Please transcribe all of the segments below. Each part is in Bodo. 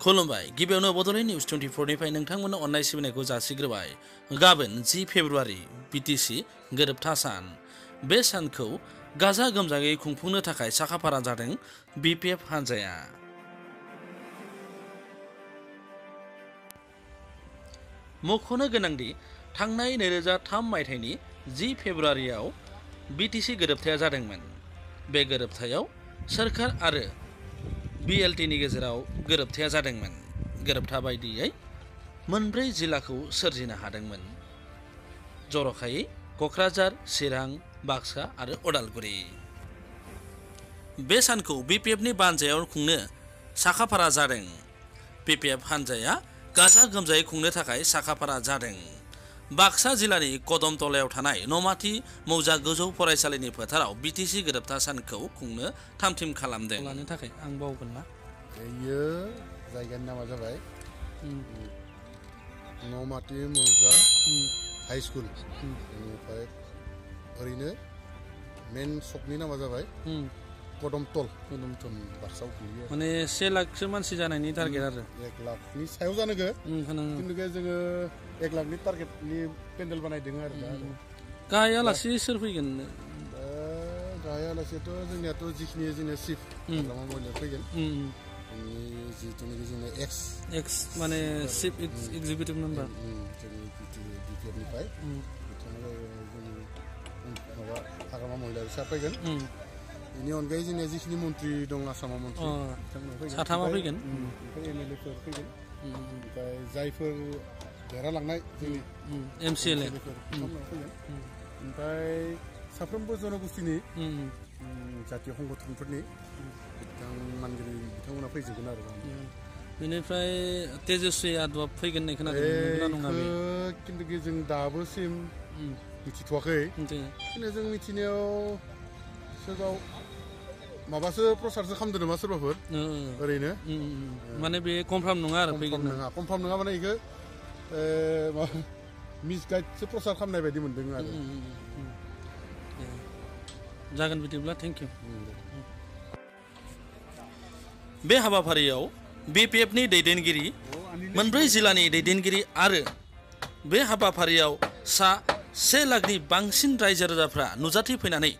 खुलुमबाय गिबियावनो बड'लेण्ड निउज 24 निफ्राय नोंथांमोननो अननाय सिबिनायखौ जासिग्रोबाय। गाबोन 10 फेब्रुआरि बिटिसि गोरोबथा सान। बे सानखौ गाजा गोमजायै खुंफुंनो थाखाय साखाफारा जादों बिपिएफ हान्जाया। मख'नो गोनांदि थांनाय 2003 मायथाइनि 10 फेब्रुआरियाव बिटिसि गोरोबथाया जादोंमोन। बे गोरोबथायाव सोरखार आरो बिएलटिनि गेजेराव गोरोबथाया जादोंमोन। गोरोबथा बायदियै मोनब्रै जिल्लाखौ सोरजिनो हादोंमोन, जर'खायै क'क्राझार, चिरां, बाक्सा आरो उदालगुरि। बे सानखौ बिपिएफनि बानजायाव खुंनो साखाफारा जादों। बिपिएफ हान्जाया गाजा गोमजायै खुंनो थाखाय साखाफारा जादों। बाक्सा जिल्लानि कदमतलायाव थानाय नमाथि मौजा गोजौ फरायसालिनि फोथाराव बिटिसि गोरोबथा सानखौ खुंनो थामथिम खालामदों। लानो थाखाय आं बावगोन ना? बेयो जायगानि नामा जाबाय नमाथि मौजा हाई स्कुल। बेनिफ्राय ओरैनो मेन सकनि नामा जाबाय कदमतल बाक्सायाव गोलैयो। माने 1 लाखसो मानसि जानायनि टारगेट आरो 1 लाखनि सायाव जानोगो खिन्थु जोङो 1 लाखनि टारगेटनि पेन्डेल बानायदों आरो दा। गाहाय आलासि सोर फैगोन? गाहाय आलासियाथ' जोंनियाथ' जिखिनि जोंनिया चिफ लामा मइलार फैगोन। जिथुनाखि जोंना एक्स माने चिफ एग्जिकिउटिभ मेम्बार जोंनि बिटिएफनिफ्राय बिथाङा जोंनि माबा हाग्रामा महिलारि सार फैगोन। बेनि अनगायै जोंनिया जिखिनि मन्त्रि दं आसामाव मन्त्रि बिथांमोना फैगोन। साथामा फैगोन। ओमफ्राय एमएलएफोर फैगोन। ओमफ्राय जायफोर देरहालांनाय जोंनि एमसिएलए बिथांमोना फैगोन। ओमफ्राय साफ्रोमबो जनगोष्ठीनि जातीय संगठनफोरनि बिथांमोना फैजोबगोन आरो। बेनिफ्राय तेजस्वी यादव फैगोन होननाय खोनादों। खिन्थु जों दाबोसिम मिथिथ'वाखै। खिन्थु जों मिथिनायाव सोरबा माबासो प्रसारसो खालामदों नामा सोरबाफोर ओरैनो। माने बे कनफार्म नङा आरो फैगोन नङा। कनफार्म नङा माने बेखौ मिसगाइडसो प्रसार खालामनाय बायदि मोन्दों आरो। जागोन बिदिब्ला थेंक इउ। बे हाबाफारियाव बिपिएफनि दैदेनगिरि, मोनब्रै जिल्लानि दैदेनगिरि आरो बे हाबाफारियाव 1 लाखनि बांसिन रायजो राजाफ्रा नुजाथिफैनानै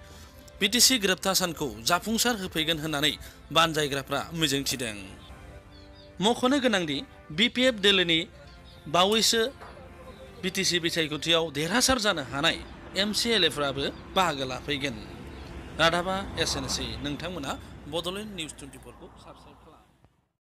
बिटिसि गोरोबथा सानखौ जाफुंसार होफैगोन होननानै बानजायग्राफ्रा मिजिंथिदों। मख'नो गोनांदि बिपिएफ दोलोनि बावैसो बिटिसि बिसायख'थियाव देरहासार जानो हानाय एमसिएलएफ्राबो बाहागो लाफैगोन। रादाबा एसेनोसै। नोंथांमोना बड'लेण्ड निउज 24 खौ साबस्क्राइब